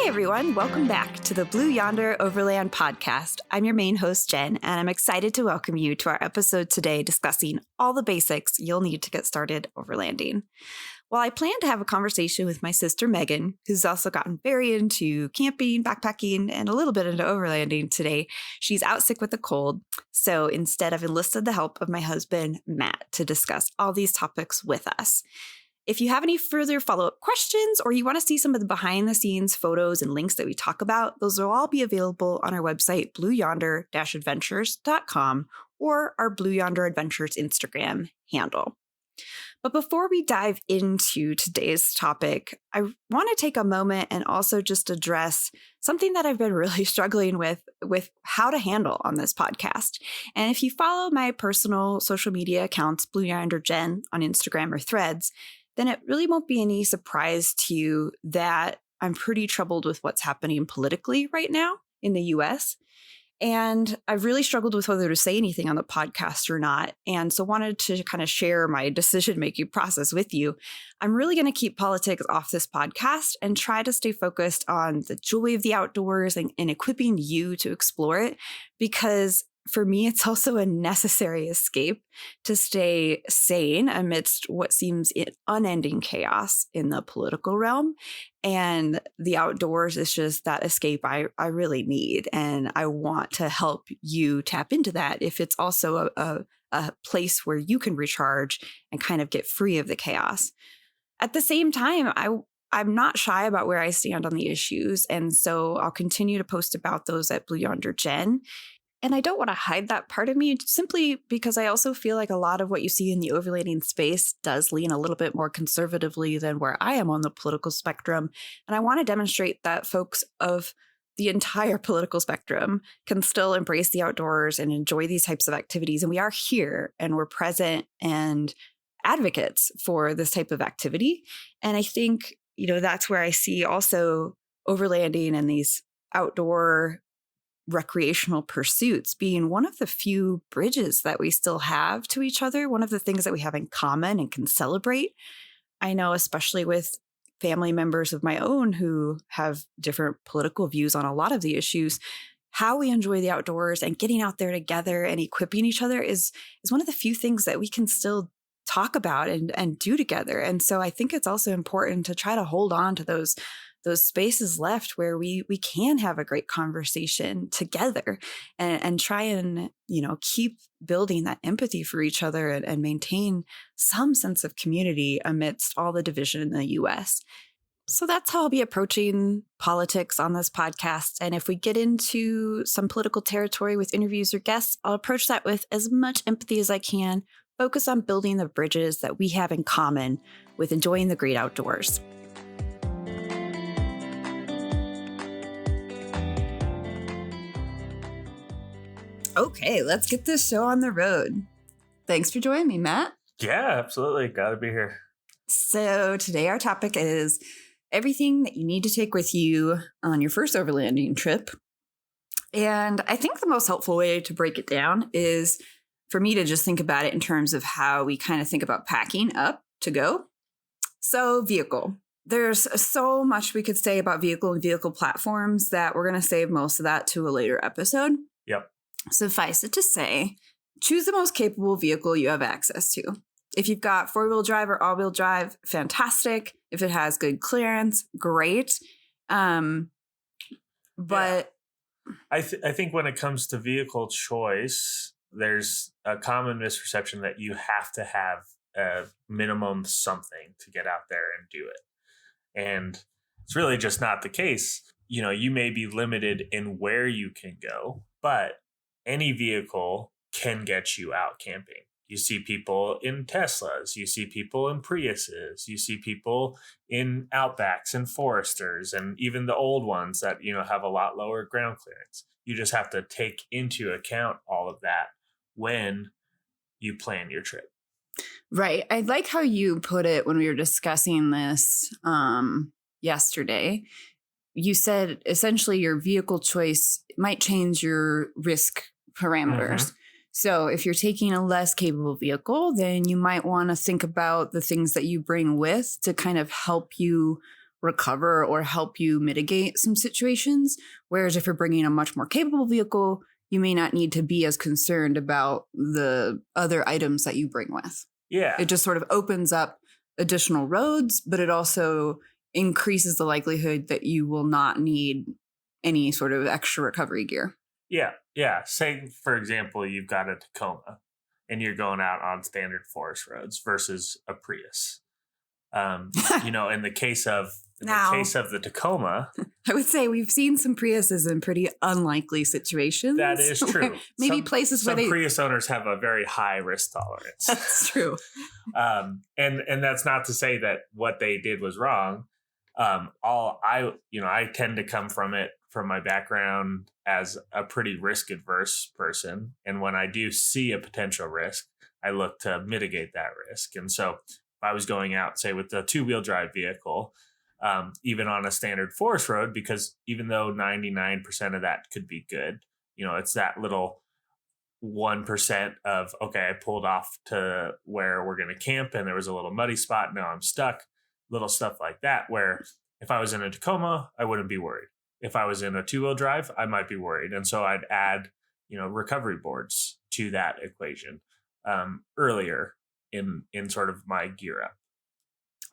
Hey everyone, welcome back to the Blue Yonder Overland podcast. I'm your main host, Jen, and I'm excited to welcome you to our episode today discussing all the basics you'll need to get started overlanding. While I plan to have a conversation with my sister Megan, who's also gotten very into camping, backpacking, and a little bit into overlanding today, she's out sick with a cold. So instead, I've enlisted the help of my husband, Matt, to discuss all these topics with us. If you have any further follow-up questions or you want to see some of the behind-the-scenes photos and links that we talk about, those will all be available on our website, blueyonder-adventures.com, or our Blue Yonder Adventures Instagram handle. But before we dive into today's topic, I want to take a moment and also just address something that I've been really struggling with how to handle on this podcast. And if you follow my personal social media accounts, Blue Yonder Jen on Instagram or Threads, then it really won't be any surprise to you that I'm pretty troubled with what's happening politically right now in the US. And I've really struggled with whether to say anything on the podcast or not. And so wanted to kind of share my decision-making process with you. I'm really going to keep politics off this podcast and try to stay focused on the joy of the outdoors and equipping you to explore it, because for me, it's also a necessary escape to stay sane amidst what seems unending chaos in the political realm. And the outdoors is just that escape I really need. And I want to help you tap into that if it's also a place where you can recharge and kind of get free of the chaos. At the same time, I'm not shy about where I stand on the issues. And so I'll continue to post about those at Blue Yonder Jen. And I don't want to hide that part of me simply because I also feel like a lot of what you see in the overlanding space does lean a little bit more conservatively than where I am on the political spectrum. And I want to demonstrate that folks of the entire political spectrum can still embrace the outdoors and enjoy these types of activities. And we are here and we're present and advocates for this type of activity. And I think, that's where I see also overlanding and these outdoor recreational pursuits being one of the few bridges that we still have to each other, one of the things that we have in common and can celebrate. I know, especially with family members of my own who have different political views on a lot of the issues, how we enjoy the outdoors and getting out there together and equipping each other is one of the few things that we can still talk about and do together. And so I think it's also important to try to hold on to those spaces left where we can have a great conversation together and try and, keep building that empathy for each other and maintain some sense of community amidst all the division in the US. So that's how I'll be approaching politics on this podcast. And if we get into some political territory with interviews or guests, I'll approach that with as much empathy as I can, focus on building the bridges that we have in common with enjoying the great outdoors. Okay, let's get this show on the road. Thanks for joining me, Matt. Yeah, absolutely. Got to be here. So today our topic is everything that you need to take with you on your first overlanding trip. And I think the most helpful way to break it down is for me to just think about it in terms of how we kind of think about packing up to go. So vehicle. There's so much we could say about vehicle and vehicle platforms that we're going to save most of that to a later episode. Yep. Suffice it to say, choose the most capable vehicle you have access to. If you've got four-wheel drive or all-wheel drive, fantastic. If it has good clearance, great. But I think when it comes to vehicle choice, there's a common misperception that you have to have a minimum something to get out there and do it. And it's really just not the case. You may be limited in where you can go, but any vehicle can get you out camping. You see people in Teslas, you see people in Priuses, you see people in Outbacks and Foresters, and even the old ones that, have a lot lower ground clearance. You just have to take into account all of that when you plan your trip. Right. I like how you put it when we were discussing this yesterday. You said essentially your vehicle choice might change your risk parameters. Mm-hmm. So if you're taking a less capable vehicle, then you might want to think about the things that you bring with to kind of help you recover or help you mitigate some situations. Whereas if you're bringing a much more capable vehicle, you may not need to be as concerned about the other items that you bring with. Yeah. It just sort of opens up additional roads, but it also increases the likelihood that you will not need any sort of extra recovery gear. Yeah. Yeah. Say, for example, you've got a Tacoma and you're going out on standard forest roads versus a Prius. In the case of the Tacoma, I would say we've seen some Priuses in pretty unlikely situations. That is true. Maybe places where some Prius owners have a very high risk tolerance. That's true. And that's not to say that what they did was wrong. I tend to come from my background as a pretty risk adverse person, and when I do see a potential risk, I look to mitigate that risk. And so, if I was going out, say, with a 2-wheel drive vehicle, even on a standard forest road, because even though 99% of that could be good, it's that little 1% of, okay, I pulled off to where we're going to camp and there was a little muddy spot. Now I'm stuck. Little stuff like that, where if I was in a Tacoma, I wouldn't be worried. If I was in a 2-wheel drive, I might be worried. And so I'd add, recovery boards to that equation earlier in sort of my gear up.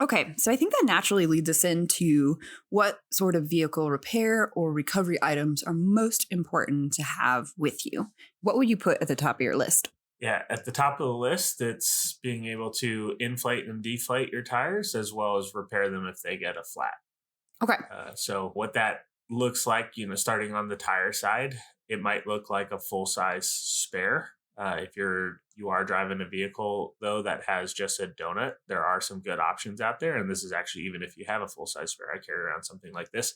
Okay, so I think that naturally leads us into what sort of vehicle repair or recovery items are most important to have with you. What would you put at the top of your list? Yeah, at the top of the list, it's being able to inflate and deflate your tires as well as repair them if they get a flat. Okay. So what that looks like, starting on the tire side, it might look like a full-size spare. If you are driving a vehicle, though, that has just a donut, there are some good options out there. And this is actually, even if you have a full-size spare, I carry around something like this.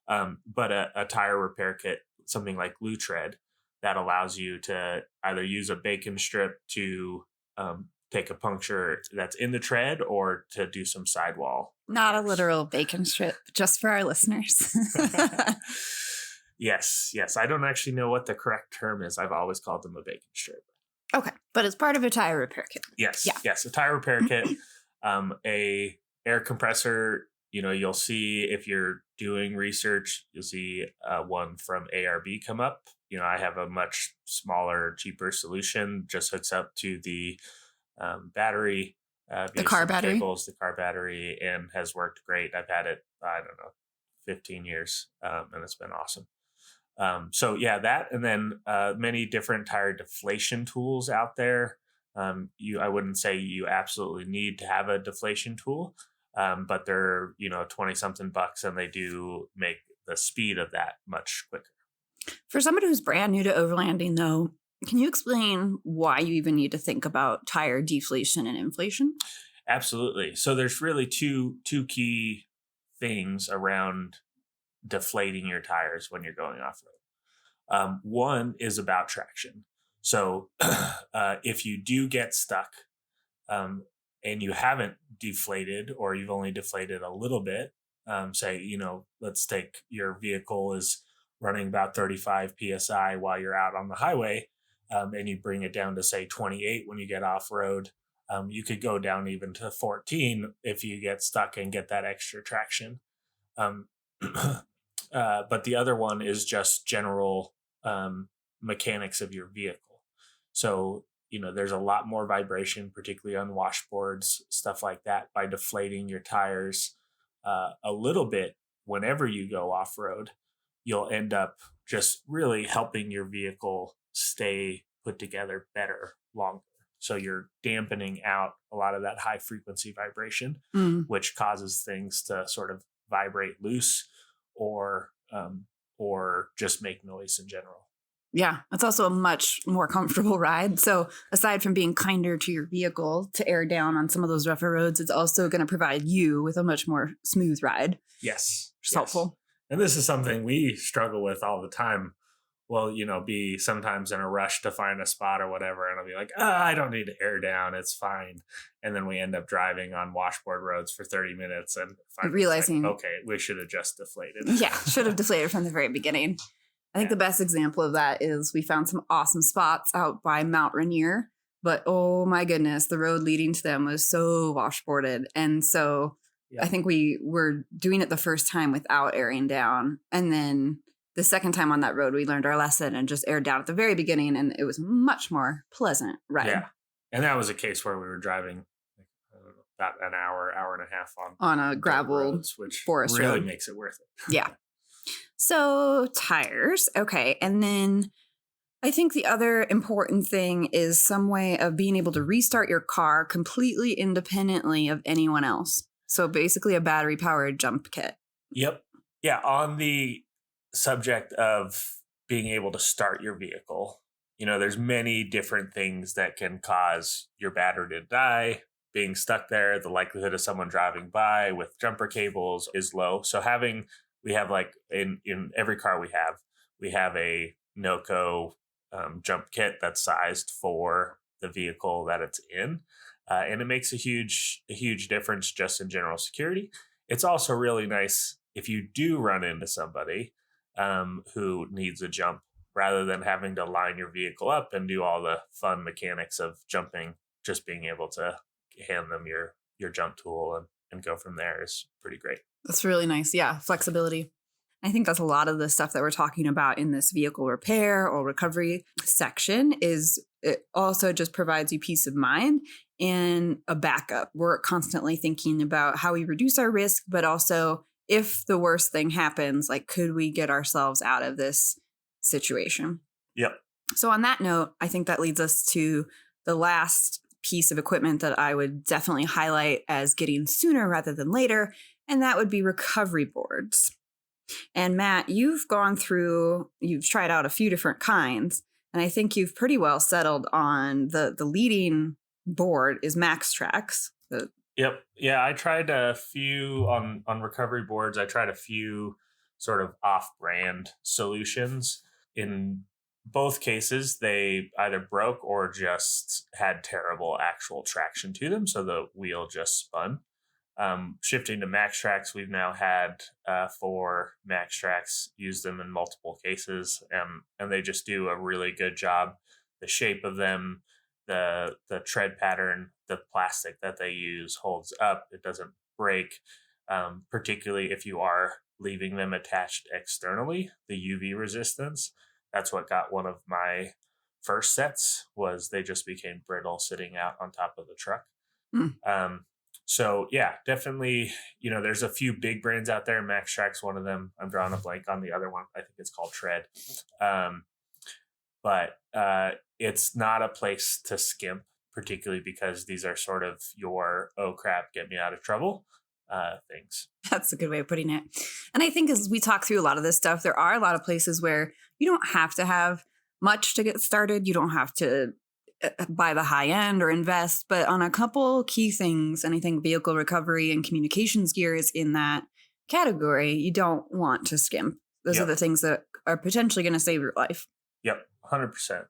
But a tire repair kit, something like Glue Tread, that allows you to either use a bacon strip to take a puncture that's in the tread or to do some sidewall. Not a literal bacon strip, just for our listeners. Yes. I don't actually know what the correct term is. I've always called them a bacon strip. Okay, but it's part of a tire repair kit. Yes, a tire repair kit, a air compressor. You'll see if you're doing research, you'll see one from ARB come up. I have a much smaller, cheaper solution. Just hooks up to the battery, the car battery, the car battery, and has worked great. I've had it, 15 years, and it's been awesome. That, and then many different tire deflation tools out there. I wouldn't say you absolutely need to have a deflation tool, but they're 20 something bucks, and they do make the speed of that much quicker. For somebody who's brand new to overlanding, though, can you explain why you even need to think about tire deflation and inflation? Absolutely. So there's really two key things around deflating your tires when you're going off-road. One is about traction. So if you do get stuck and you haven't deflated, or you've only deflated a little bit, let's take your vehicle is running about 35 PSI while you're out on the highway, and you bring it down to, say, 28 when you get off-road. You could go down even to 14 if you get stuck and get that extra traction. But the other one is just general mechanics of your vehicle. So, there's a lot more vibration, particularly on washboards, stuff like that. By deflating your tires a little bit whenever you go off-road, you'll end up just really helping your vehicle stay put together better, longer. So you're dampening out a lot of that high frequency vibration, which causes things to sort of vibrate loose or just make noise in general. Yeah, it's also a much more comfortable ride. So aside from being kinder to your vehicle to air down on some of those rougher roads, it's also going to provide you with a much more smooth ride. Yes. Which is helpful. And this is something we struggle with all the time. Well, be sometimes in a rush to find a spot or whatever. And I'll be like, I don't need to air down. It's fine. And then we end up driving on washboard roads for 30 minutes and realizing, okay, we should have just deflated. Yeah, should have deflated from the very beginning. I think the best example of that is we found some awesome spots out by Mount Rainier, but oh my goodness, the road leading to them was so washboarded. And so I think we were doing it the first time without airing down. And then the second time on that road, we learned our lesson and just aired down at the very beginning. And it was much more pleasant ride. Yeah. And that was a case where we were driving about an hour and a half on a gravel roads, which forest really road. makes it worth it. Yeah. So tires. Okay. And then I think the other important thing is some way of being able to restart your car completely independently of anyone else. So basically a battery powered jump kit. Yep. Yeah. On the subject of being able to start your vehicle, there's many different things that can cause your battery to die. Being stuck there, the likelihood of someone driving by with jumper cables is low. So we have like in every car we have a NOCO jump kit that's sized for the vehicle that it's in. And it makes a huge difference just in general security. It's also really nice if you do run into somebody who needs a jump, rather than having to line your vehicle up and do all the fun mechanics of jumping, just being able to hand them your jump tool and go from there is pretty great. That's really nice. Yeah, flexibility. I think that's a lot of the stuff that we're talking about in this vehicle repair or recovery section. Is it also just provides you peace of mind and a backup. We're constantly thinking about how we reduce our risk, but also if the worst thing happens, like, could we get ourselves out of this situation? Yep. So on that note, I think that leads us to the last piece of equipment that I would definitely highlight as getting sooner rather than later, and that would be recovery boards. And Matt, you've tried out a few different kinds, and I think you've pretty well settled on the leading board is MaxTrax. Yep. Yeah, I tried a few on recovery boards. I tried a few sort of off-brand solutions. In both cases, they either broke or just had terrible actual traction to them, so the wheel just spun. Shifting to MaxTrax, we've now had 4 MaxTrax, used them in multiple cases, and they just do a really good job. The shape of them, the tread pattern, the plastic that they use holds up. It doesn't break, particularly if you are leaving them attached externally. The UV resistance, that's what got one of my first sets, was they just became brittle sitting out on top of the truck. So yeah, definitely, there's a few big brands out there. MaxTrax, one of them. I'm drawing a blank on the other one. I think it's called Tread. But it's not a place to skimp, particularly because these are sort of your, oh crap, get me out of trouble things. That's a good way of putting it. And I think as we talk through a lot of this stuff, there are a lot of places where you don't have to have much to get started. You don't have to buy the high end or invest, but on a couple key things, and I think vehicle recovery and communications gear is in that category, you don't want to skimp. Those are the things that are potentially going to save your life. Yep, 100%.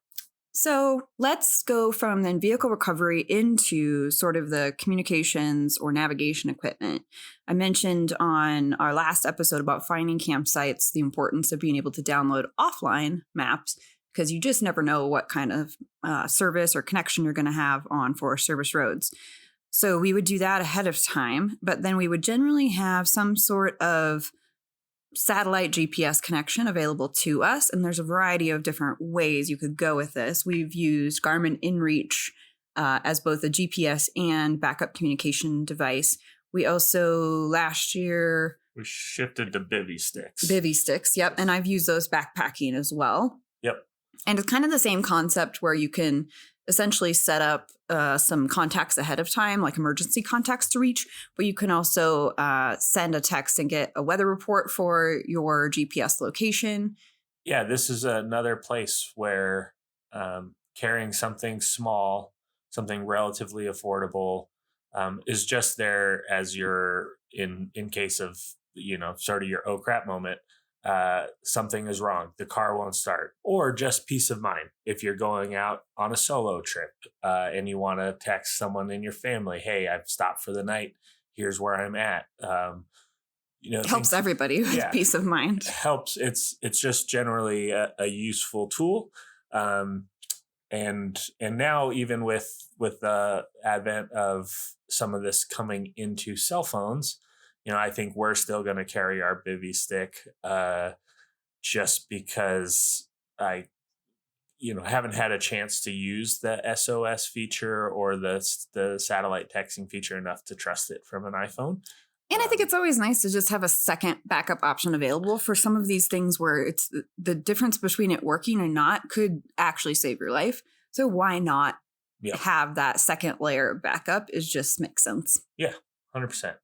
So let's go from then vehicle recovery into sort of the communications or navigation equipment. I mentioned on our last episode about finding campsites, the importance of being able to download offline maps, because you just never know what kind of service or connection you're going to have on Forest Service roads. So we would do that ahead of time, but then we would generally have some sort of satellite GPS connection available to us. And there's a variety of different ways you could go with this. We've used Garmin InReach as both a GPS and backup communication device. We also last year... we shifted to bivy sticks. Bivy sticks, yep. And I've used those backpacking as well. Yep. And it's kind of the same concept where you can essentially set up some contacts ahead of time, like emergency contacts to reach, but you can also send a text and get a weather report for your GPS location. Yeah, this is another place where carrying something small, something relatively affordable, is just there as your, in case of, sort of your oh crap moment. Something is wrong, the car won't start, or just peace of mind if you're going out on a solo trip and you want to text someone in your family, hey, I've stopped for the night, here's where I'm at. It helps everybody with peace of mind. Helps. It's just generally a useful tool. And now, even with the advent of some of this coming into cell phones, I think we're still going to carry our bivy stick, just because I, haven't had a chance to use the SOS feature or the satellite texting feature enough to trust it from an iPhone. And I think it's always nice to just have a second backup option available for some of these things where it's the difference between it working and not could actually save your life. So why not have that second layer of backup? Is just makes sense. Yeah, 100%.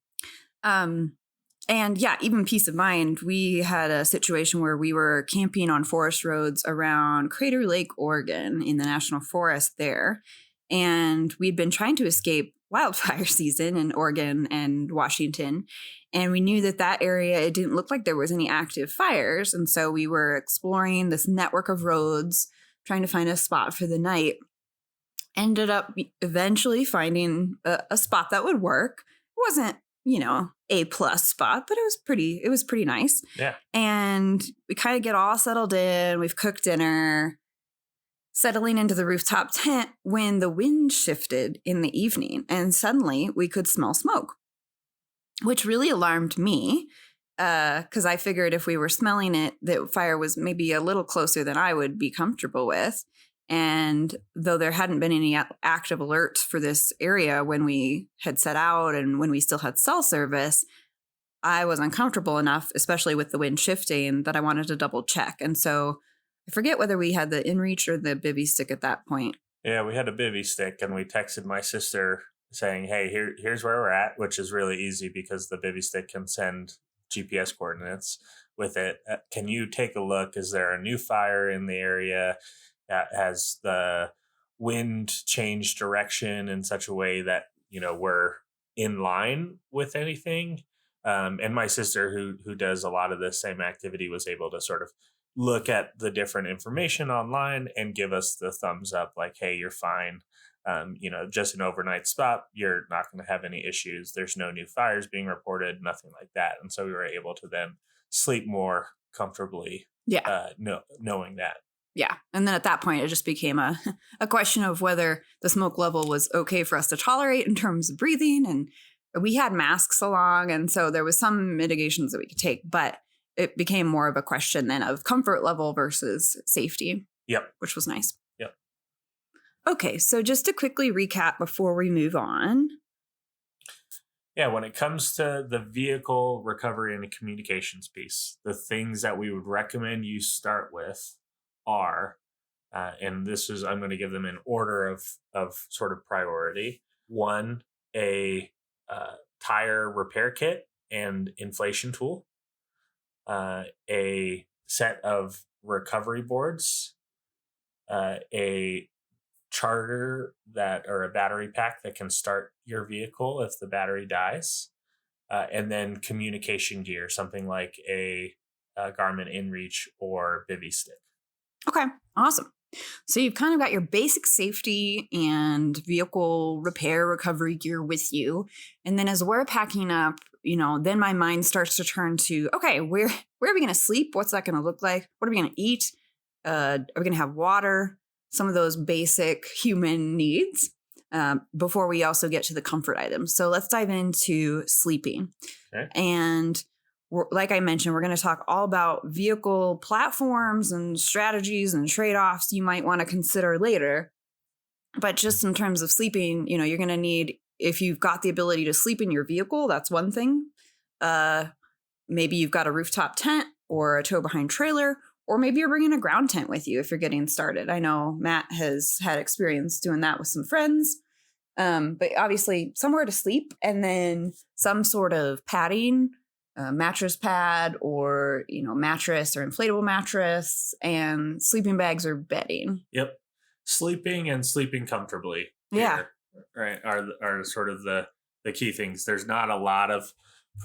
And yeah, even peace of mind. We had a situation where we were camping on forest roads around Crater Lake, Oregon, in the national forest there. And we'd been trying to escape wildfire season in Oregon and Washington. And we knew that area, it didn't look like there was any active fires. And so we were exploring this network of roads, trying to find a spot for the night. Ended up eventually finding a spot that would work. It wasn't, A+ spot, but it was pretty nice. Yeah. And we kind of get all settled in. We've cooked dinner, settling into the rooftop tent when the wind shifted in the evening, and suddenly we could smell smoke, which really alarmed me because I figured if we were smelling it, the fire was maybe a little closer than I would be comfortable with. And though there hadn't been any active alerts for this area when we had set out and when we still had cell service, I was uncomfortable enough, especially with the wind shifting, that I wanted to double check. And so I forget whether we had the InReach or the bivy stick at that point. Yeah, we had a bivy stick, and we texted my sister saying, hey, here's where we're at, which is really easy because the bivy stick can send GPS coordinates with it. Can you take a look? Is there a new fire in the area? Has the wind changed direction in such a way that, we're in line with anything? And my sister, who does a lot of this same activity, was able to sort of look at the different information online and give us the thumbs up, like, hey, you're fine. Just an overnight spot. You're not going to have any issues. There's no new fires being reported, nothing like that. And so we were able to then sleep more comfortably. Yeah. Knowing that. Yeah. And then at that point, it just became a question of whether the smoke level was okay for us to tolerate in terms of breathing. And we had masks along. And so there was some mitigations that we could take, but it became more of a question then of comfort level versus safety. Yep. Which was nice. Yep. Okay. So just to quickly recap before we move on. Yeah, when it comes to the vehicle recovery and the communications piece, the things that we would recommend you start with are, and I'm going to give them in order of sort of priority. 1, a tire repair kit and inflation tool, a set of recovery boards, a charger or a battery pack that can start your vehicle if the battery dies, and then communication gear, something like a Garmin InReach or bivy stick. Okay, awesome. So you've kind of got your basic safety and vehicle repair recovery gear with you. And then as we're packing up, then my mind starts to turn to, okay, where are we going to sleep? What's that going to look like? What are we going to eat? Are we going to have water? Some of those basic human needs before we also get to the comfort items. So let's dive into sleeping. Okay. And like I mentioned, we're going to talk all about vehicle platforms and strategies and trade-offs you might want to consider later. But just in terms of sleeping, you're going to need, if you've got the ability to sleep in your vehicle, that's one thing. Maybe you've got a rooftop tent or a tow-behind trailer, or maybe you're bringing a ground tent with you if you're getting started. I know Matt has had experience doing that with some friends. But obviously somewhere to sleep, and then some sort of padding, mattress pad or, mattress or inflatable mattress, and sleeping bags or bedding. Yep. Sleeping and sleeping comfortably. Yeah. Right. Are sort of the key things. There's not a lot of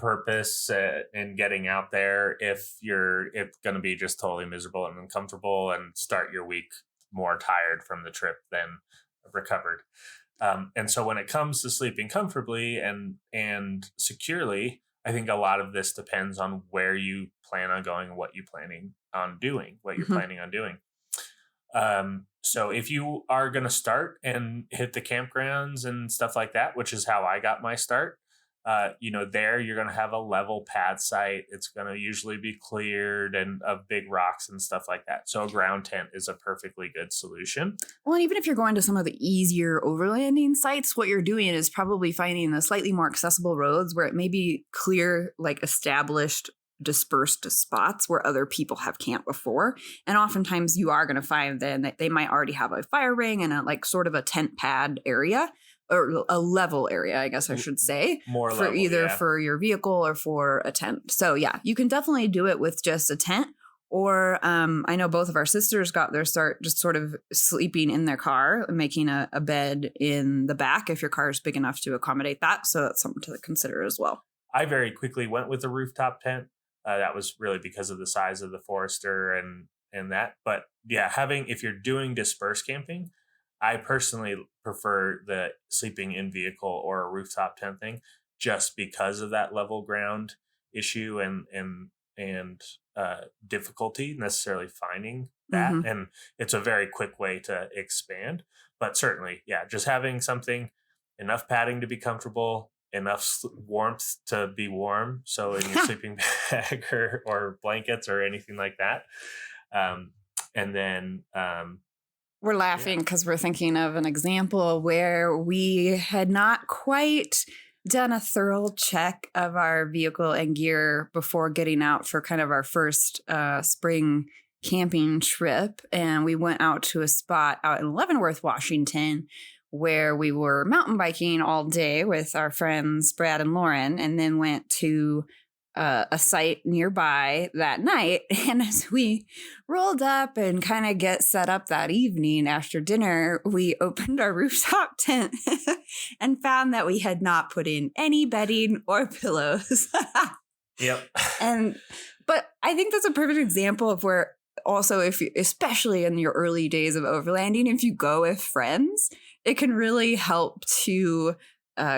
purpose in getting out there if it's going to be just totally miserable and uncomfortable and start your week more tired from the trip than recovered. And so when it comes to sleeping comfortably and securely, I think a lot of this depends on where you plan on going and what you're planning on doing. So if you are going to start and hit the campgrounds and stuff like that, which is how I got my start, there you're going to have a level pad site. It's going to usually be cleared and of big rocks and stuff like that. So a ground tent is a perfectly good solution. Well, and even if you're going to some of the easier overlanding sites, what you're doing is probably finding the slightly more accessible roads where it may be clear, like established, dispersed spots where other people have camped before. And oftentimes you are going to find then that they might already have a fire ring and a like sort of a tent pad area, or a level area, I guess I should say, More for level, either yeah. for your vehicle or for a tent. So yeah, you can definitely do it with just a tent. Or I know both of our sisters got their start just sort of sleeping in their car, making a bed in the back if your car is big enough to accommodate that. So that's something to consider as well. I very quickly went with a rooftop tent. That was really because of the size of the Forester and that. But yeah, if you're doing dispersed camping, I personally prefer the sleeping in vehicle or a rooftop tent thing, just because of that level ground issue and difficulty necessarily finding that. Mhm. And it's a very quick way to expand. But certainly, yeah, just having something, enough padding to be comfortable, enough warmth to be warm. So in your sleeping bag or blankets or anything like that. And then We're laughing because we're thinking of an example where we had not quite done a thorough check of our vehicle and gear before getting out for kind of our first spring camping trip. And we went out to a spot out in Leavenworth, Washington, where we were mountain biking all day with our friends Brad and Lauren, and then went to a site nearby that night. And as we rolled up and kind of get set up that evening after dinner, we opened our rooftop tent and found that we had not put in any bedding or pillows. Yep. But I think that's a perfect example of where also, if you, especially in your early days of overlanding, if you go with friends, it can really help to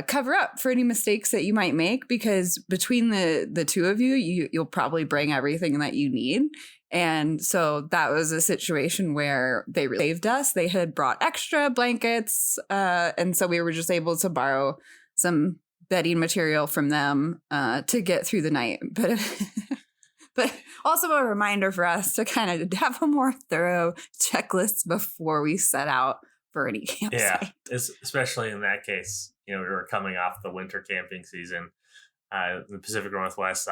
cover up for any mistakes that you might make, because between the two of you'll probably bring everything that you need. And so that was a situation where they really saved us. They had brought extra blankets, and so we were just able to borrow some bedding material from them to get through the night. But also a reminder for us to kind of have a more thorough checklist before we set out for any campsite. Yeah, especially in that case, we were coming off the winter camping season. The Pacific Northwest,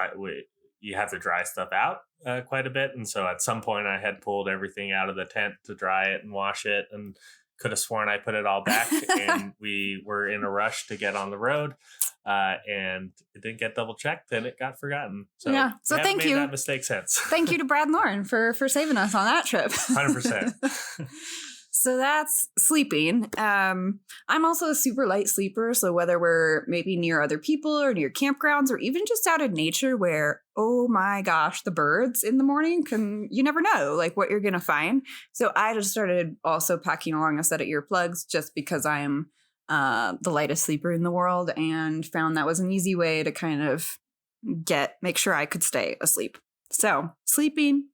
you have to dry stuff out quite a bit. And so at some point I had pulled everything out of the tent to dry it and wash it, and could have sworn I put it all back. And we were in a rush to get on the road. And it didn't get double checked, and it got forgotten. So yeah. So thank you. That mistake since. Thank you to Brad and Lauren for saving us on that trip. 100%. So that's sleeping. I'm also a super light sleeper. So whether we're maybe near other people or near campgrounds or even just out in nature where, oh my gosh, the birds in the morning, you never know like what you're going to find. So I just started also packing along a set of earplugs just because I'm the lightest sleeper in the world, and found that was an easy way to kind of make sure I could stay asleep. So sleeping.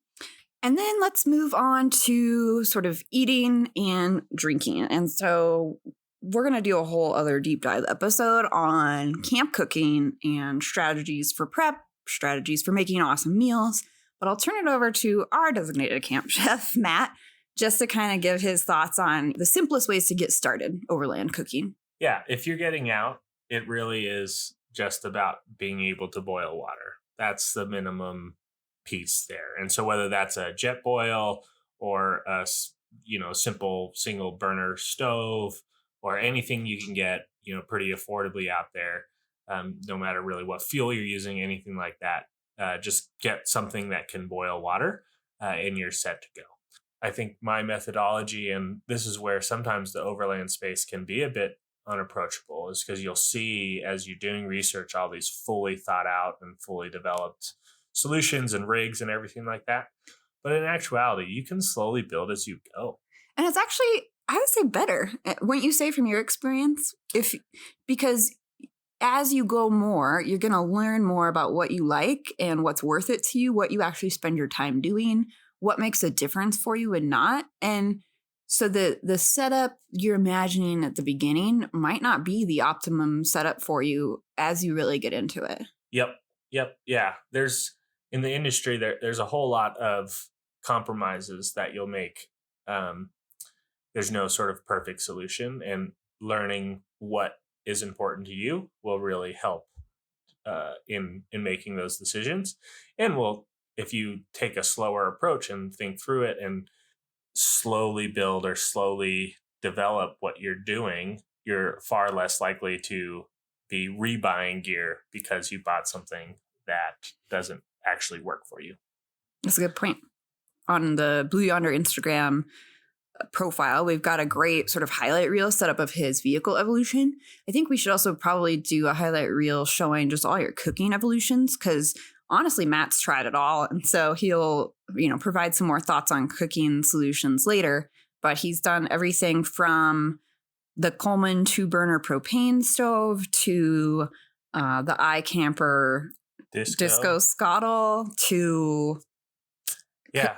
And then let's move on to sort of eating and drinking. And so we're going to do a whole other deep dive episode on camp cooking and strategies for prep, strategies for making awesome meals. But I'll turn it over to our designated camp chef, Matt, just to kind of give his thoughts on the simplest ways to get started overland cooking. Yeah, if you're getting out, it really is just about being able to boil water. That's the minimum piece there. And so whether that's a jet boil or a simple single burner stove or anything you can get pretty affordably out there, no matter really what fuel you're using, anything like that, just get something that can boil water and you're set to go. I think my methodology, and this is where sometimes the overland space can be a bit unapproachable, is because you'll see as you're doing research all these fully thought out and fully developed solutions and rigs and everything like that. But in actuality, you can slowly build as you go. And it's actually, I would say, better. Wouldn't you say from your experience? Because as you go more, you're going to learn more about what you like and what's worth it to you, what you actually spend your time doing, what makes a difference for you and not. And So the setup you're imagining at the beginning might not be the optimum setup for you as you really get into it. Yep. Yeah. There's in the industry there's a whole lot of compromises that you'll make. Um, there's no sort of perfect solution, and learning what is important to you will really help in making those decisions. And will, if you take a slower approach and think through it and slowly build or slowly develop what you're doing, you're far less likely to be rebuying gear because you bought something that doesn't actually work for you. That's a good point. On the Blue Yonder Instagram profile, we've got a great sort of highlight reel setup of his vehicle evolution. I think we should also probably do a highlight reel showing just all your cooking evolutions, because honestly, Matt's tried it all. And so he'll, provide some more thoughts on cooking solutions later. But he's done everything from the Coleman 2-burner propane stove to the iCamper disco scuttle to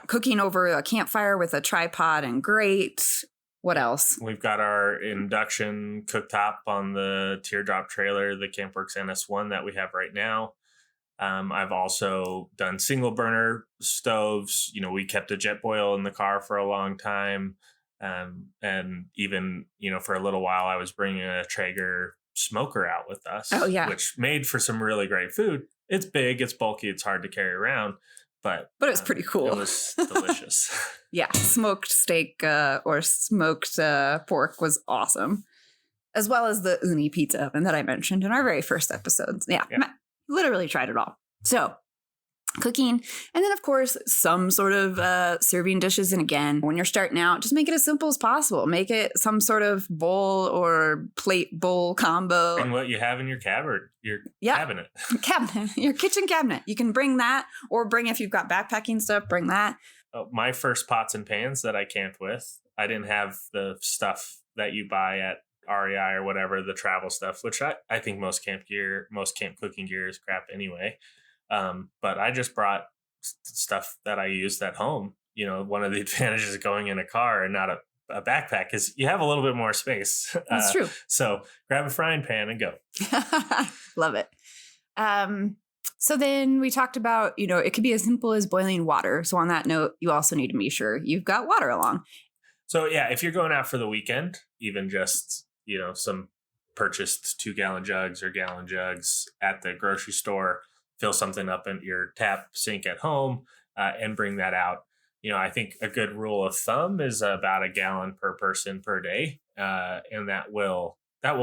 cooking over a campfire with a tripod and grate. What else? We've got our induction cooktop on the teardrop trailer, the Campworks NS1 that we have right now. I've also done single burner stoves. We kept a jet boil in the car for a long time. And even, for a little while, I was bringing a Traeger smoker out with us. Oh, yeah. Which made for some really great food. It's big, it's bulky, it's hard to carry around. But it was pretty cool. It was delicious. Yeah. Smoked steak or smoked pork was awesome. As well as the uni pizza oven that I mentioned in our very first episodes. Yeah. Matt literally tried it all. So cooking. And then, of course, some sort of serving dishes. And again, when you're starting out, just make it as simple as possible. Make it some sort of bowl or plate bowl combo. Bring what you have in your cabinet. Your kitchen cabinet. You can bring that, or bring, if you've got backpacking stuff, bring that. My first pots and pans that I camped with, I didn't have the stuff that you buy at REI or whatever, the travel stuff, which I think most camp cooking gear is crap anyway. But I just brought stuff that I used at home. One of the advantages of going in a car and not a backpack is you have a little bit more space. That's true. So grab a frying pan and go. Love it. So then we talked about, it could be as simple as boiling water. So on that note, you also need to be sure you've got water along. So yeah, if you're going out for the weekend, even just, some purchased 2-gallon jugs or gallon jugs at the grocery store, fill something up in your tap sink at home and bring that out. I think a good rule of thumb is about a gallon per person per day. And that will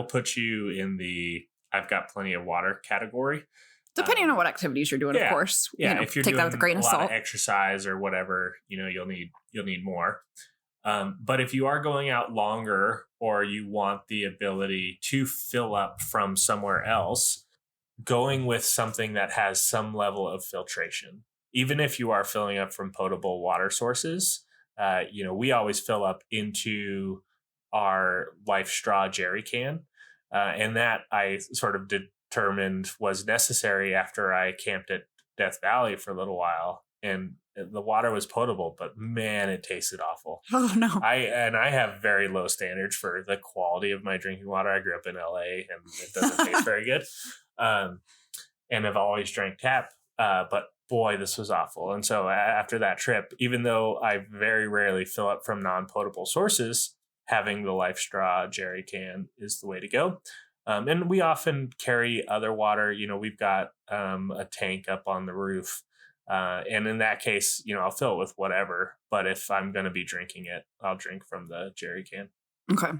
put you in the I've got plenty of water category. Depending on what activities you're doing, of course. Yeah, if you're take doing that with a grain of lot salt. Of exercise or whatever, you'll need more. But if you are going out longer, or you want the ability to fill up from somewhere else, going with something that has some level of filtration, even if you are filling up from potable water sources, we always fill up into our Life Straw jerry can. And that I sort of determined was necessary after I camped at Death Valley for a little while. And the water was potable, but man, it tasted awful. Oh no! I have very low standards for the quality of my drinking water. I grew up in LA, and it doesn't taste very good. And I've always drank tap, but boy, this was awful. And so after that trip, even though I very rarely fill up from non-potable sources, having the Life Straw jerry can is the way to go. And we often carry other water. We've got a tank up on the roof. And in that case, I'll fill it with whatever. But if I'm going to be drinking it, I'll drink from the jerry can. Okay.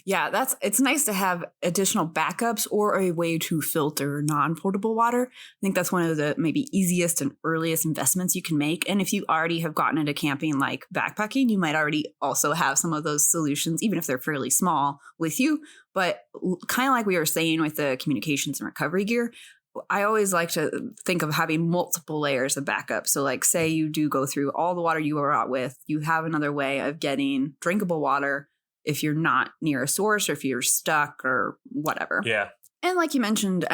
Yeah, it's nice to have additional backups or a way to filter non-potable water. I think that's one of the maybe easiest and earliest investments you can make. And if you already have gotten into camping like backpacking, you might already also have some of those solutions, even if they're fairly small, with you. But kind of like we were saying with the communications and recovery gear, I always like to think of having multiple layers of backup. So like, say you do go through all the water you were out with, you have another way of getting drinkable water if you're not near a source or if you're stuck or whatever. Yeah. And like you mentioned,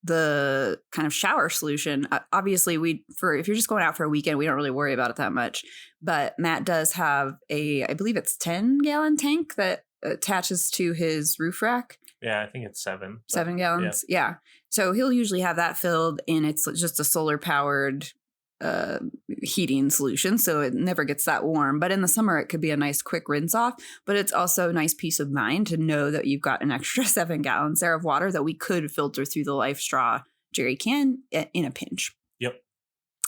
the kind of shower solution, obviously if you're just going out for a weekend, we don't really worry about it that much. But Matt does have I believe it's 10-gallon tank that attaches to his roof rack. Yeah, I think it's 7. 7 gallons. Yeah. So he'll usually have that filled, and it's just a solar powered heating solution, so it never gets that warm. But in the summer, it could be a nice quick rinse off. But it's also a nice peace of mind to know that you've got an extra 7 gallons there of water that we could filter through the Life Straw jerry can in a pinch. Yep.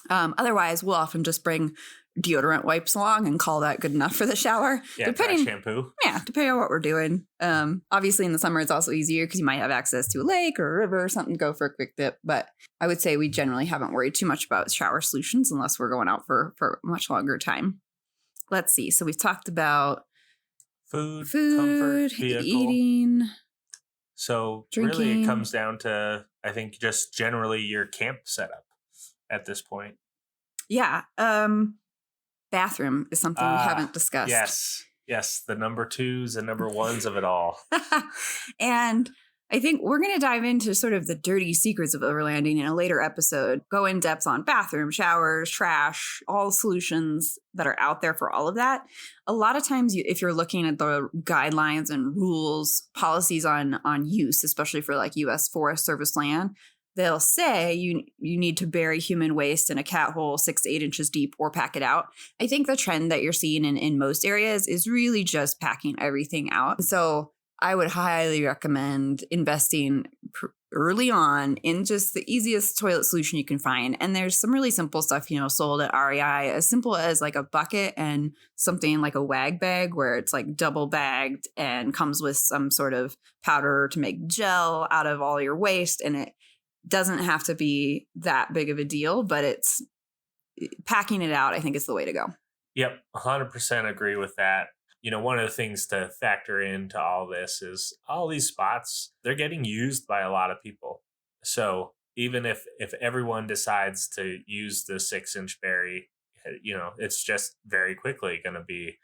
Otherwise, we'll often just bring deodorant wipes along and call that good enough for the shower. Yeah, dry shampoo. Yeah, depending on what we're doing. Obviously, in the summer, it's also easier because you might have access to a lake or a river or something to go for a quick dip. But I would say we generally haven't worried too much about shower solutions unless we're going out for a much longer time. Let's see. So we've talked about food, comfort, vehicle. Eating. So drinking. Really it comes down to, I think, just generally your camp setup at this point. Yeah. Bathroom is something we haven't discussed. Yes. The number 2s and number 1s of it all. And I think we're going to dive into sort of the dirty secrets of overlanding in a later episode, go in depth on bathroom, showers, trash, all solutions that are out there for all of that. A lot of times, if you're looking at the guidelines and rules, policies on use, especially for like U.S. Forest Service land, they'll say you need to bury human waste in a cat hole 6 to 8 inches deep or pack it out. I think the trend that you're seeing in most areas is really just packing everything out. So I would highly recommend investing early on in just the easiest toilet solution you can find. And there's some really simple stuff, sold at REI, as simple as like a bucket and something like a wag bag where it's like double bagged and comes with some sort of powder to make gel out of all your waste. And it doesn't have to be that big of a deal, but it's packing it out, I think, is the way to go. Yep, 100% agree with that. One of the things to factor into all this is all these spots, they're getting used by a lot of people. So even if everyone decides to use the 6-inch berry, it's just very quickly going to be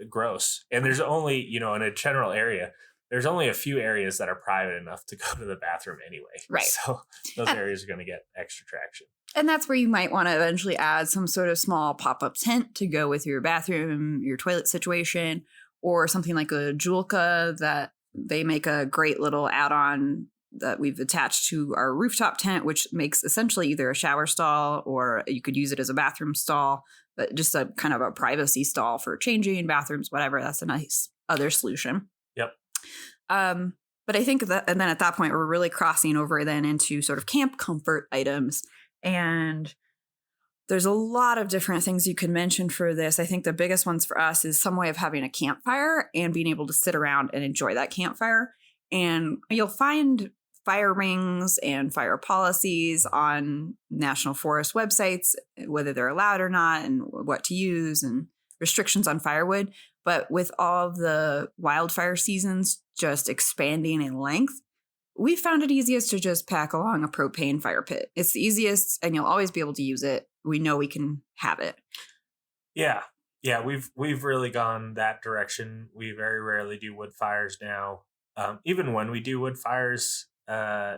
gross. And there's only, in a general area, there's only a few areas that are private enough to go to the bathroom anyway. Right. So those areas are going to get extra traction. And that's where you might want to eventually add some sort of small pop-up tent to go with your bathroom, your toilet situation, or something like a Julka that they make a great little add-on that we've attached to our rooftop tent, which makes essentially either a shower stall or you could use it as a bathroom stall, but just a kind of a privacy stall for changing bathrooms, whatever. That's a nice other solution. Yep. But I think that, and then at that point, we're really crossing over then into sort of camp comfort items. And there's a lot of different things you can mention for this. I think the biggest ones for us is some way of having a campfire and being able to sit around and enjoy that campfire. And you'll find fire rings and fire policies on National Forest websites, whether they're allowed or not and what to use and restrictions on firewood. But with all of the wildfire seasons just expanding in length, we found it easiest to just pack along a propane fire pit. It's the easiest, and you'll always be able to use it. We know we can have it. Yeah, we've really gone that direction. We very rarely do wood fires now. Even when we do wood fires, I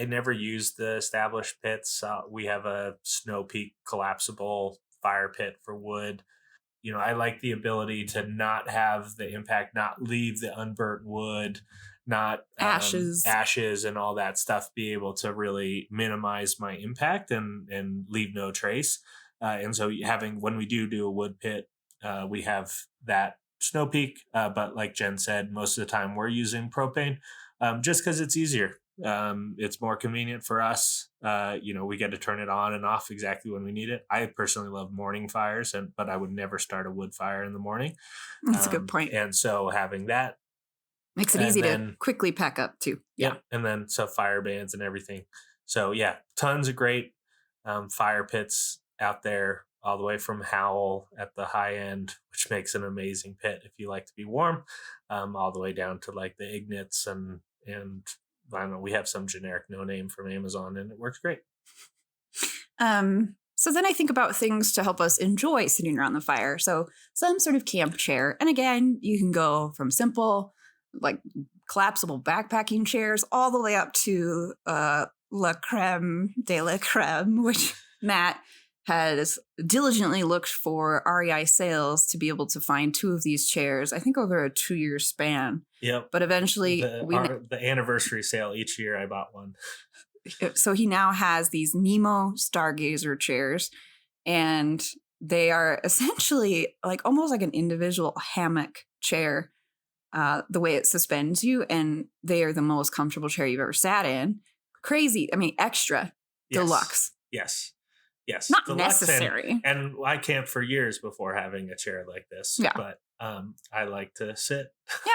never use the established pits. We have a Snow Peak collapsible fire pit for wood. I like the ability to not have the impact, not leave the unburnt wood, not ashes and all that stuff, be able to really minimize my impact and leave no trace. And so when we do a wood pit, we have that Snow Peak. But like Jen said, most of the time we're using propane just because it's easier. It's more convenient for us. We get to turn it on and off exactly when we need it. I personally love morning fires, but I would never start a wood fire in the morning. That's a good point. And so having that makes it easy to quickly pack up too. Yeah. And then fire bands and everything. So yeah, tons of great fire pits out there, all the way from Howell at the high end, which makes an amazing pit if you like to be warm, all the way down to like the Ignitz and I don't know, we have some generic no name from Amazon and it works great. So then I think about things to help us enjoy sitting around the fire. So some sort of camp chair. And again, you can go from simple like collapsible backpacking chairs, all the way up to La Creme de la Creme, which Matt has diligently looked for REI sales to be able to find 2 of these chairs, I think over a 2-year span. Yep. But eventually the anniversary sale each year I bought one. So he now has these Nemo Stargazer chairs, and they are essentially like almost like an individual hammock chair, the way it suspends you, and they are the most comfortable chair you've ever sat in. Crazy. I mean, extra deluxe. Yes. Not Deluxe necessary. And I camped for years before having a chair like this. Yeah. But I like to sit.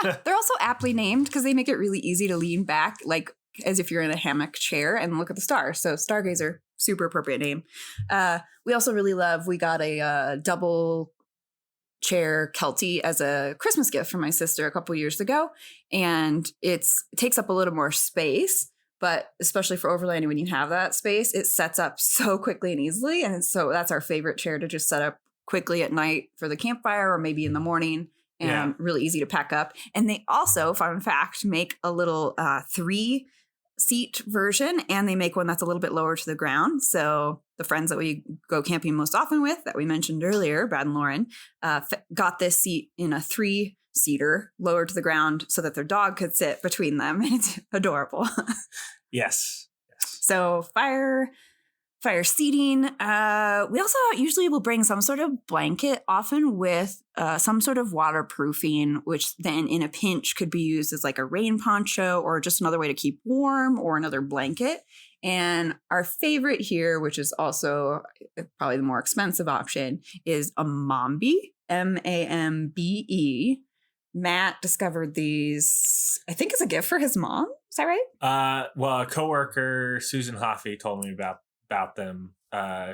Yeah. They're also aptly named because they make it really easy to lean back, like as if you're in a hammock chair and look at the stars. So Stargazer, super appropriate name. We also really we got a double chair Kelty as a Christmas gift from my sister a couple years ago. And it takes up a little more space, but especially for overlanding, when you have that space, it sets up so quickly and easily. And so that's our favorite chair to just set up quickly at night for the campfire or maybe in the morning, and really easy to pack up. And they also, fun fact, make a little 3-seat version, and they make one that's a little bit lower to the ground. So the friends that we go camping most often with, that we mentioned earlier, Brad and Lauren, got this seat in a 3-seater lower to the ground so that their dog could sit between them. And it's adorable. Yes. So fire seating. We also usually will bring some sort of blanket, often with some sort of waterproofing, which then in a pinch could be used as like a rain poncho or just another way to keep warm, or another blanket. And our favorite here, which is also probably the more expensive option, is a Mambe, Mambe. Matt discovered these, I think, as a gift for his mom. Is that right? Well, a coworker, Susan Hoffey, told me about them.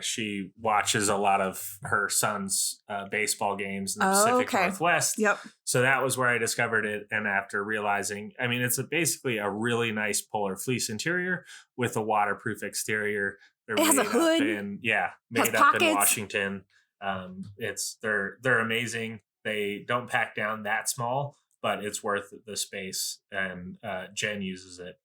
She watches a lot of her son's baseball games in the Pacific Northwest. Yep. So that was where I discovered it. And after realizing, I mean, it's basically a really nice polar fleece interior with a waterproof exterior. It has a hood. Made up in Washington. They're amazing. They don't pack down that small, but it's worth the space. And Jen uses it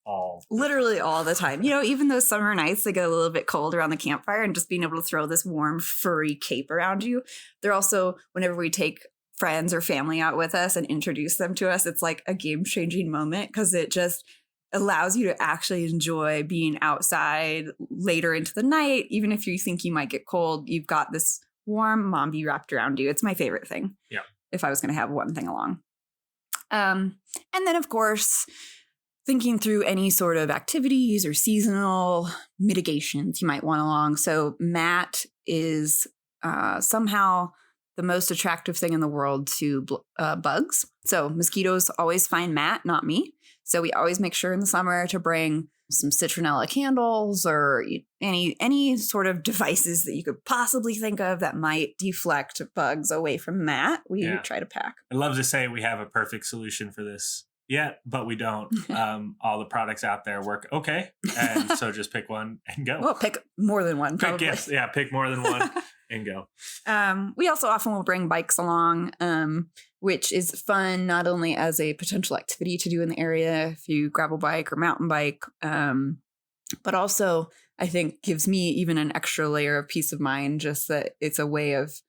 literally all the time. You know, even those summer nights, they get a little bit cold around the campfire, and just being able to throw this warm, furry cape around you. They're also, whenever we take friends or family out with us and introduce them to us, it's like a game-changing moment, because it just allows you to actually enjoy being outside later into the night. Even if you think you might get cold, you've got this warm Mambe wrapped around you. It's my favorite thing. Yeah. If I was going to have one thing along. And then, of course, thinking through any sort of activities or seasonal mitigations you might want along. So Matt is somehow the most attractive thing in the world to bugs. So mosquitoes always find Matt, not me. So we always make sure in the summer to bring some citronella candles or any sort of devices that you could possibly think of that might deflect bugs away from Matt. We try to pack. I'd love to say we have a perfect solution for this yet, but we don't. All the products out there work okay. And so just pick one and go. Well, pick more than one, probably. Pick more than one and go. We also often will bring bikes along, which is fun not only as a potential activity to do in the area if you gravel bike or mountain bike, but also I think gives me even an extra layer of peace of mind, just that it's a way of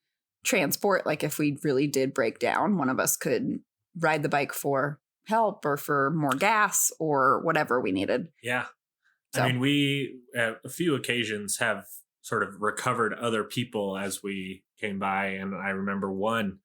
transport. Like if we really did break down, one of us could ride the bike for help or for more gas or whatever we needed. Yeah. So. I mean, we at a few occasions have sort of recovered other people as we came by. And I remember one,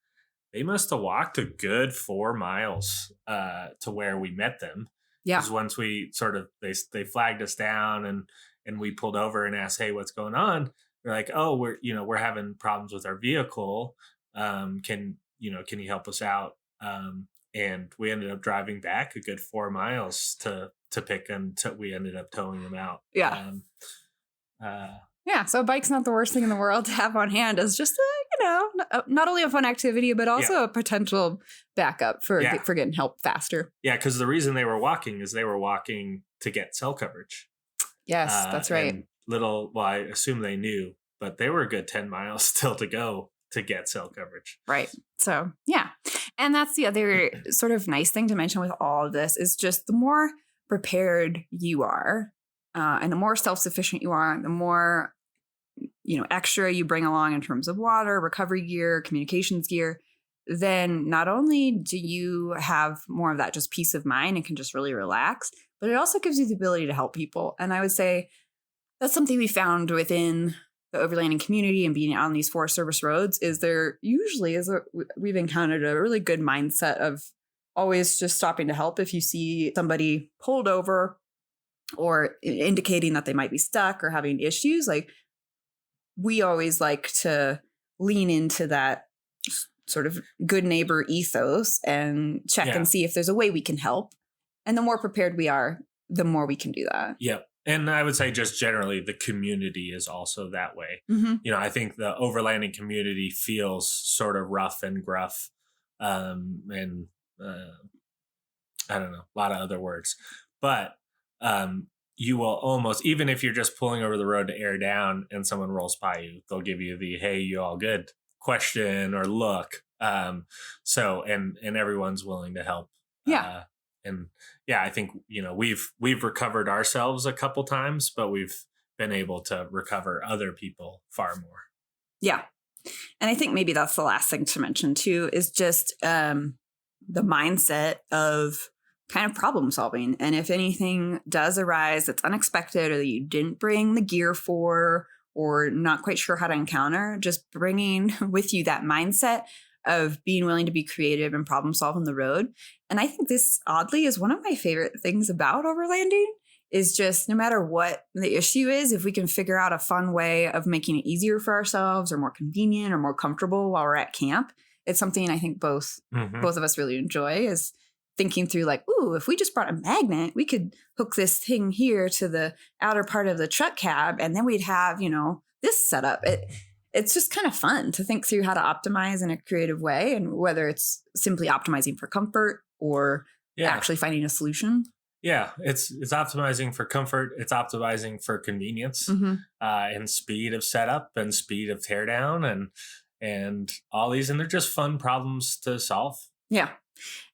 they must have walked a good 4 miles to where we met them. Yeah. Because once we sort of, they flagged us down and we pulled over and asked, hey, what's going on? They're like, oh, we're having problems with our vehicle. Can you help us out? And we ended up driving back a good 4 miles to pick until we ended up towing them out. Yeah. So a bike's not the worst thing in the world to have on hand as just not only a fun activity, but also a potential backup for getting help faster. Yeah, because the reason they were walking is they were walking to get cell coverage. Yes, that's right. I assume they knew, but they were a good 10 miles still to go to get cell coverage. Right. So, yeah. And that's the other sort of nice thing to mention with all of this is just the more prepared you are, and the more self-sufficient you are, the more, extra you bring along in terms of water, recovery gear, communications gear, then not only do you have more of that just peace of mind and can just really relax, but it also gives you the ability to help people. And I would say that's something we found within the overlanding community and being out on these Forest Service roads is there usually we've encountered a really good mindset of always just stopping to help if you see somebody pulled over or indicating that they might be stuck or having issues. Like, we always like to lean into that sort of good neighbor ethos and check and see if there's a way we can help. And the more prepared we are, the more we can do that. Yep. And I would say just generally the community is also that way. I think the overlanding community feels sort of rough and gruff, and I don't know, a lot of other words. But you will almost, even if you're just pulling over the road to air down and someone rolls by you, they'll give you the, hey, you all good question or look. So everyone's willing to help. I think, we've recovered ourselves a couple times, but we've been able to recover other people far more. Yeah. And I think maybe that's the last thing to mention too, is just the mindset of kind of problem solving. And if anything does arise that's unexpected or that you didn't bring the gear for, or not quite sure how to encounter, just bringing with you that mindset of being willing to be creative and problem solve on the road. And I think this, oddly, is one of my favorite things about overlanding is just no matter what the issue is, if we can figure out a fun way of making it easier for ourselves or more convenient or more comfortable while we're at camp, it's something I think both of us really enjoy, is thinking through like, ooh, if we just brought a magnet, we could hook this thing here to the outer part of the truck cab, and then we'd have, this setup. It's just kind of fun to think through how to optimize in a creative way, and whether it's simply optimizing for comfort or actually finding a solution. Yeah, it's optimizing for comfort. It's optimizing for convenience, and speed of setup and speed of teardown and all these. And they're just fun problems to solve. Yeah.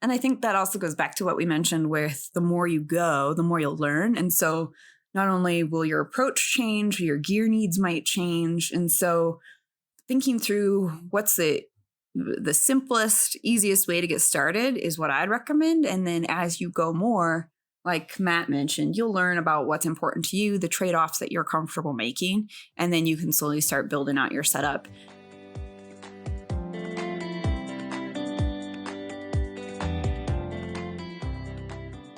And I think that also goes back to what we mentioned with the more you go, the more you'll learn. And so not only will your approach change, your gear needs might change. And so thinking through what's the simplest, easiest way to get started is what I'd recommend. And then as you go more, like Matt mentioned, you'll learn about what's important to you, the trade-offs that you're comfortable making, and then you can slowly start building out your setup.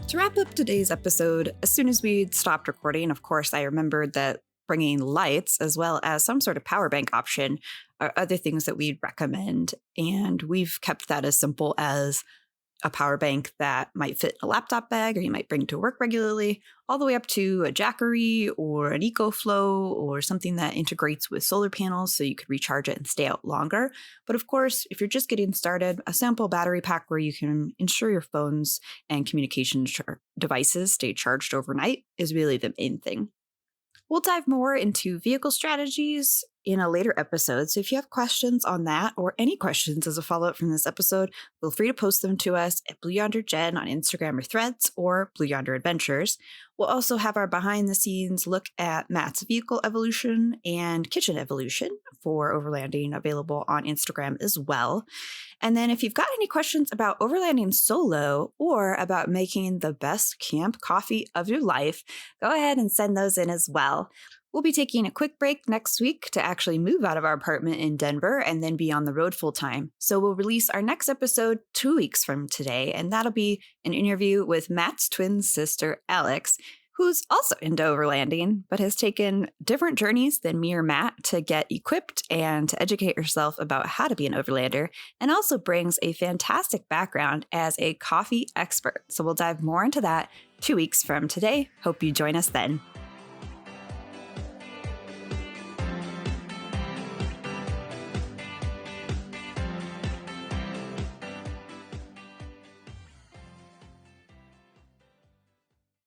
To wrap up today's episode, as soon as we stopped recording, of course, I remembered that bringing lights as well as some sort of power bank option are other things that we'd recommend. And we've kept that as simple as a power bank that might fit in a laptop bag or you might bring to work regularly, all the way up to a Jackery or an EcoFlow or something that integrates with solar panels so you could recharge it and stay out longer. But of course, if you're just getting started, a sample battery pack where you can ensure your phones and communication devices stay charged overnight is really the main thing. We'll dive more into vehicle strategies in a later episode, so if you have questions on that or any questions as a follow-up from this episode, feel free to post them to us at Blue Yonder Gen on Instagram or Threads or Blue Yonder Adventures. We'll also have our behind-the-scenes look at Matt's vehicle evolution and kitchen evolution for overlanding available on Instagram as well. And then if you've got any questions about overlanding solo or about making the best camp coffee of your life, go ahead and send those in as well. We'll be taking a quick break next week to actually move out of our apartment in Denver and then be on the road full time. So we'll release our next episode 2 weeks from today, and that'll be an interview with Matt's twin sister, Alex, who's also into overlanding, but has taken different journeys than me or Matt to get equipped and to educate herself about how to be an overlander, and also brings a fantastic background as a coffee expert. So we'll dive more into that 2 weeks from today. Hope you join us then.